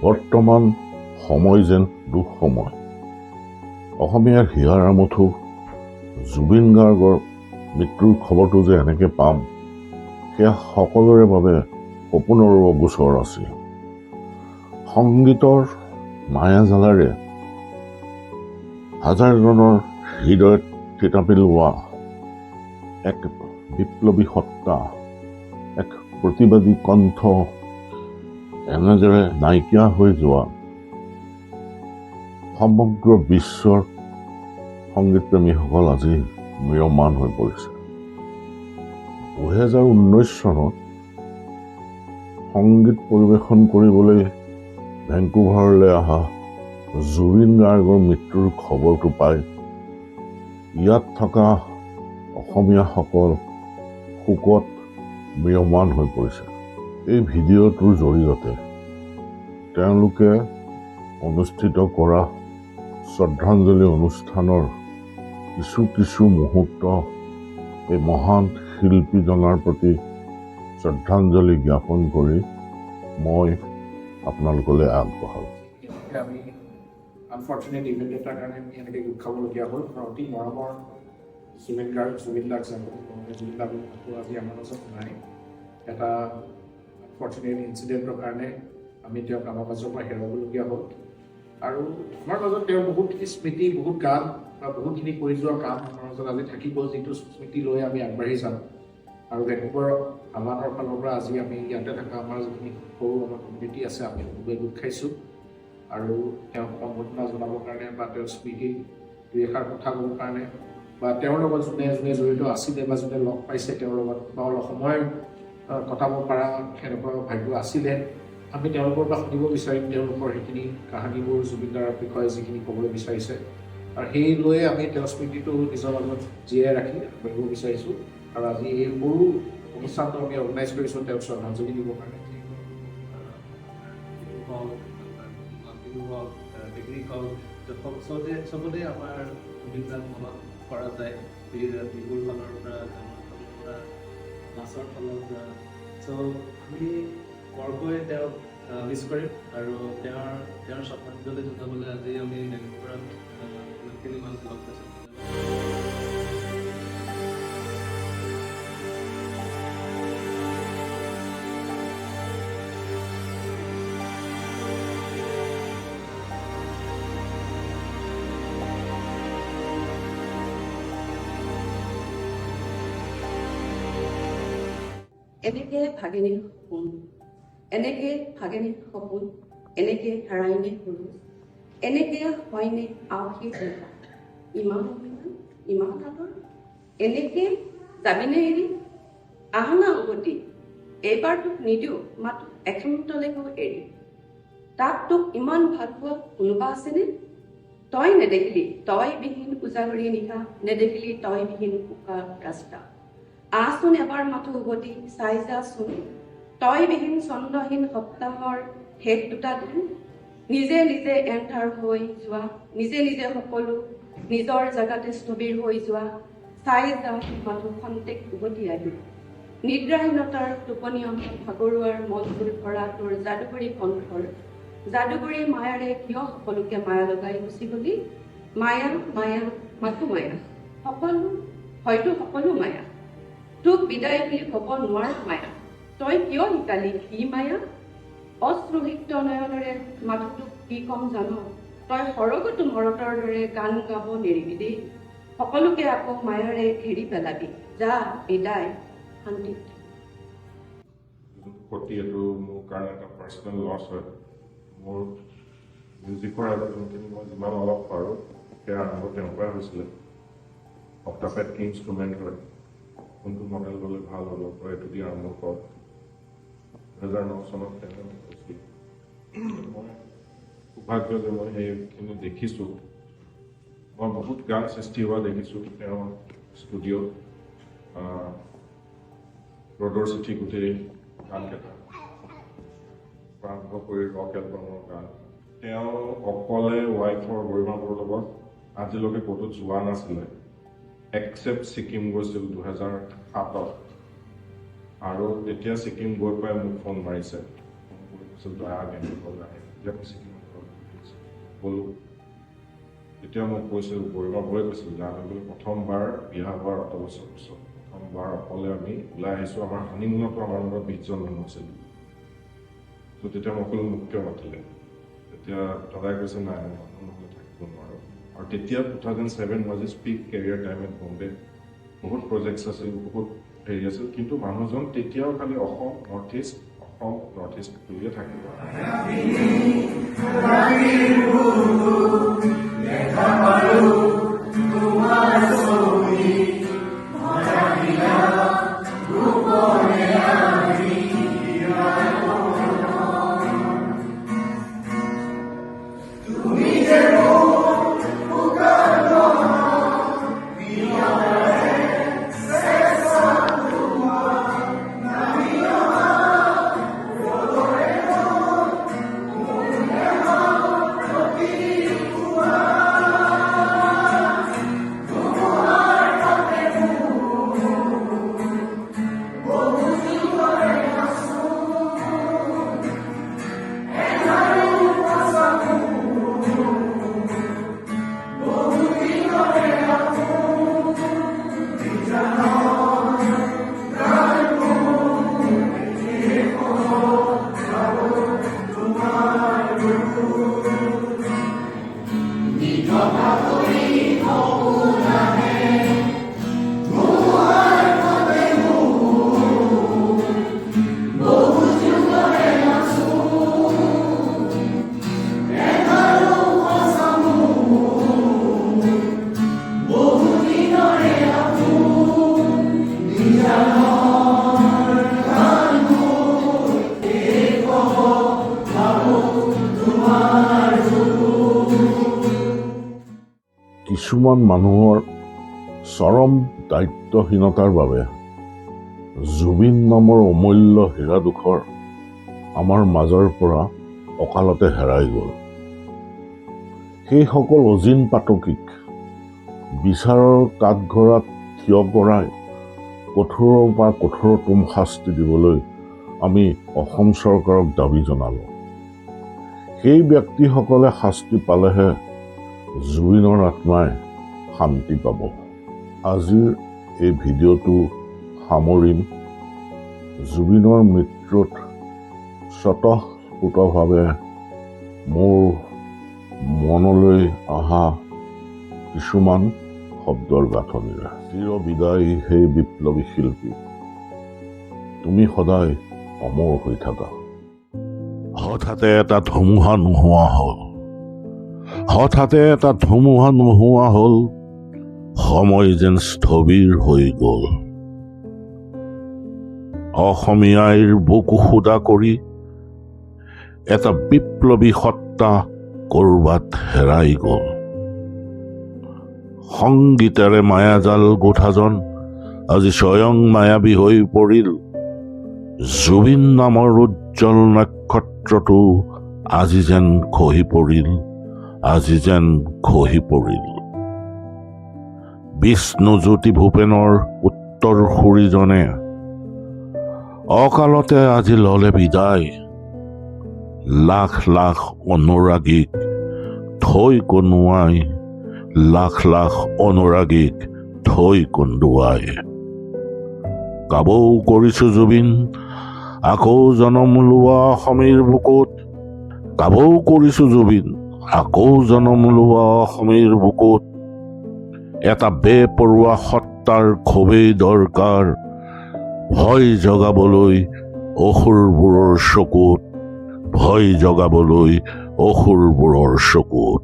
বৰ্তমান সময় যেন দুঃসময়। অসমীয়াৰ হিয়াৰ আমঠু জুবিন গাৰ্গৰ মৃত্যুৰ খবৰটো যে এনেকৈ পাম, সেয়া সকলোৰে বাবে সপোনৰো অগোচৰ আছিল। সংগীতৰ মায়াজালেৰে হাজাৰজনৰ হৃদয়ত থিতাপি লোৱা এক বিপ্লৱী সত্তা, এক প্ৰতিবাদী কণ্ঠ এনেদৰে নাইকিয়া হৈ যোৱা সমগ্ৰ বিশ্বৰ সংগীতপ্ৰেমীসকল আজি ম্ৰিয়মান হৈ পৰিছে। 2019 চনত সংগীত পৰিৱেশন কৰিবলৈ ভেংকুভাৰলৈ অহা জুবিন গাৰ্গৰ মৃত্যুৰ খবৰটো পাই ইয়াত থকা অসমীয়াসকল শোকত ম্ৰিয়মান হৈ পৰিছে। এই ভিডিঅ'টোৰ জৰিয়তে তেওঁলোকে অনুষ্ঠিত কৰা শ্ৰদ্ধাঞ্জলি অনুষ্ঠানৰ কিছু মুহূৰ্ত এই মহান শিল্পীজনাৰ প্ৰতি শ্ৰদ্ধাঞ্জলি জ্ঞাপন কৰি মই আপোনালোকলৈ আগবঢ়ালোঁ। আমি আনফৰ্চুনেট ইভেণ্ট এটাৰ কাৰণে আমি এনেকৈ গোট খাবলগীয়া হ'ল। অতি মৰমৰ জুবিন দাক আজি আমাৰ মাজত নাই। এটা আনফৰ্চুনেট ইনচিডেণ্টৰ কাৰণে আমি তেওঁক আমাৰ মাজৰ পৰা হেৰুৱাবলগীয়া হ'ল। আৰু আমাৰ মাজত তেওঁৰ বহুতখিনি স্মৃতি, বহুত গান বা বহুতখিনি কৰি যোৱা কাম আমাৰ মাজত আজি থাকিব, যিটো স্মৃতি লৈ আমি আগবাঢ়ি যাম। আৰু ভেংকুভাৰ আহ্বানৰ ফালৰ পৰা আজি আমি ইয়াতে থকা আমাৰ যিখিনি সৰু আমাৰ কমিউনিটি আছে, আমি সকলোৱে গোট খাইছোঁ আৰু তেওঁক সম্বৰ্ধনা জনাবৰ কাৰণে বা তেওঁৰ স্মৃতি দুই এষাৰ কথা ক'বৰ কাৰণে বা তেওঁৰ লগত যোনে জড়িত আছিলে বা যোনে লগ পাইছে তেওঁৰ লগত বা অলপ সময় কটাব পৰা সেনেকুৱা ভাগ্য আছিলে, আমি তেওঁলোকৰ পৰা শুনিব বিচাৰিম তেওঁলোকৰ সেইখিনি কাহিনীবোৰ, জুবিনদাৰ বিষয়ে যিখিনি ক'বলৈ বিচাৰিছে। আৰু সেই লৈ আমি তেওঁৰ স্মৃতিটো নিজৰ মাজত জীয়াই ৰাখি আগবাঢ়িব বিচাৰিছোঁ। আৰু আজি এই সৰু অনুষ্ঠানটো আমি অৰ্গেনাইজ কৰিছোঁ তেওঁক শ্ৰদ্ধাঞ্জলি দিবৰ কাৰণে। চবতে আমাৰ জুবিনদাক মনত কৰা যায়, বিহুৰ ফালৰ পৰা, গানৰ ফালৰ পৰা, নাচৰ ফালৰ পৰা। চ' আমি বৰকৈ তেওঁক মিছ কৰিম আৰু তেওঁৰ শ্ৰদ্ধাঞ্জলি জনাবলৈ আজি আমি ভেংকুভাৰত ইমানখিনি মানুহ লগ পাইছোঁ। এনেকে ভাগিনীৰ সপোন, এনেকে ভাগিনীৰ সপোন, এনেকে হেৰাইনে সৰু, এনেকে হয়নে আওসী দেখা, ইমান অভিমান, ইমান আদৰ, এনেকে যাবিনে এৰি, আহনা উভতি, এইবাৰ তোক নিদিওঁ মাথো এখেমতলৈকো এৰি, তাত তোক ইমান ভাল পোৱা কোনোবা আছেনে? তই নেদেখিলি তই বিহীন উজাগৰি নিশা, নেদেখিলি তই বিহীন উকা ৰাস্তা, আহচোন এবাৰ মাথো উভতি চাই যাচোন, তই বিহীন চন্দ্ৰহীন সপ্তাহৰ শেষ দুটা দিন, নিজে নিজে এন্ধাৰ হৈ যোৱা, নিজে নিজে সকলো নিজৰ জেগাতে স্থবিৰ হৈ যোৱা, চাই যা মাথো খন্তেক উভতি আহি, নিদ্ৰাহীনতাৰ টোপনি অহা ভাগৰুৱাৰ মনবোৰ ভৰা তোৰ যাদুকৰী কণ্ঠৰ, যাদুকৰী মায়াৰে কিয় সকলোকে মায়া লগাই গুচি গলি, মায়া মায়া মাথো মায়া, হয়তো সকলো মায়া, তোক বিদায় বুলি ক'ব নোৱাৰ মায়া, তই কিয় শিকালি কি মায়া, অশ্ৰুহিক্ত নয়নেৰে মাথো তোক কি কম জান, তই সৰগতো মৰতৰ দৰে গান গাব নেৰিবি দেই, সকলোকে আকৌ মায়াৰে ঘেৰি পেলাবি, যা বিদায় শান্তিত। এইটো মোৰ কাৰণে এটা পাৰ্চনেল লছ হয়। মোৰ মিউজিকৰ যোনখিনি মই যিমান অলপ পাৰোঁ সেয়া আৰম্ভ তেওঁৰ পৰাই হৈছিলে। অক্টাপেড কি ইনষ্ট্ৰুমেণ্ট হয়, কোনটো মডেল ল'লে ভাল হ'ব, তই এইটো দি আৰম্ভ কৰ। 2009 চনত তেওঁ হৈছিল। মই সৌভাগ্য যে মই সেইখিনি দেখিছোঁ। মই বহুত গান সৃষ্টি হোৱা দেখিছোঁ তেওঁৰ ষ্টুডিঅ'ত। ৰ'দৰ চিঠি গোটেই গানকেইটা আৰম্ভ কৰি ৰক এলবামৰ গান, তেওঁ অকলে ৱাইফৰ গৰিমা বৰুৰ লগত আজিলৈকে ক'তো যোৱা নাছিলে, এক্সেপ্ট ছিকিম গৈছিল 2007। আৰু তেতিয়া ছিকিম গৈ পাই মোক ফোন মাৰিছে, তই তেতিয়া গ'লো তেতিয়া মোক কৈছিল গৰিমা বৰে কৈছিল যে আমি বোলে প্ৰথমবাৰ বিয়া হোৱাৰ 8 বছৰ পিছত প্ৰথমবাৰ অকলে আমি ওলাই আহিছোঁ আমাৰ হানিমুনতো আমাৰ লগত 20 জন মানুহ আছিল ত' তেতিয়া মই ক'লো মোক কিয় মাতিলে তেতিয়া দাদাই কৈছে নাই মানুহ নহ'লে থাকিব নোৱাৰোঁ আৰু তেতিয়া 2007 was his peak career time at Bombay বহুত প্ৰজেক্টছ আছিল বহুত হেৰি আছিল কিন্তু মানুহজন তেতিয়াও খালি অসম নৰ্থ ইষ্ট বুলিয়ে থাকিব কিছুমান মানুহৰ চৰম দায়িত্বহীনতাৰ বাবে জুবিন নামৰ অমূল্য হীৰাডোখৰ আমাৰ মাজৰ পৰা অকালতে হেৰাই গ'ল সেইসকল অজিন পাতকীক বিচাৰৰ কাঠগড়াত থিয় কৰাই কঠোৰৰ পৰা কঠোৰতম শাস্তি দিবলৈ আমি অসম চৰকাৰক দাবী জনালোঁ সেই ব্যক্তিসকলে শাস্তি পালেহে জুবিনৰ আত্মাই শান্তি পাব আজিৰ এই ভিডিঅ'টো সামৰিম জুবিনৰ মৃত্যুত স্বতঃস্ফূৰ্তভাৱে মোৰ মনলৈ অহা কিছুমান শব্দৰ গাঁথনিৰে চিৰ বিদায় সেই বিপ্লৱী শিল্পী তুমি সদায় অমৰ হৈ থাকা হঠাতে এটা ধুমুহা নোহোৱা হ'ল সময় যেন স্থবিৰ হৈ গ'ল অসমীয়াৰ বুকু সুদা কৰি এটা বিপ্লৱী সত্তা ক'ৰবাত হেৰাই গ'ল সংগীতেৰে মায়াজাল গোঠাজন আজি স্বয়ং মায়াবী হৈ পৰিল জুবিন নামৰ উজ্জ্বল নক্ষত্ৰটো আজি যেন খহি পৰিল বিষ্ণুজ্যোতি ভূপেনৰ উত্তৰ সুৰীজনে অকালতে আজি ল'লে বিদায় লাখ লাখ অনুৰাগীক থৈ কন্দুৱাই গাবও কৰিছোঁ জুবিন আকৌ জনম লোৱা অসমীৰ বুকুত এটা বেপৰোৱা সত্তাৰ খুবেই দৰকাৰ ভয় জগাবলৈ অসুৰবোৰৰ চকুত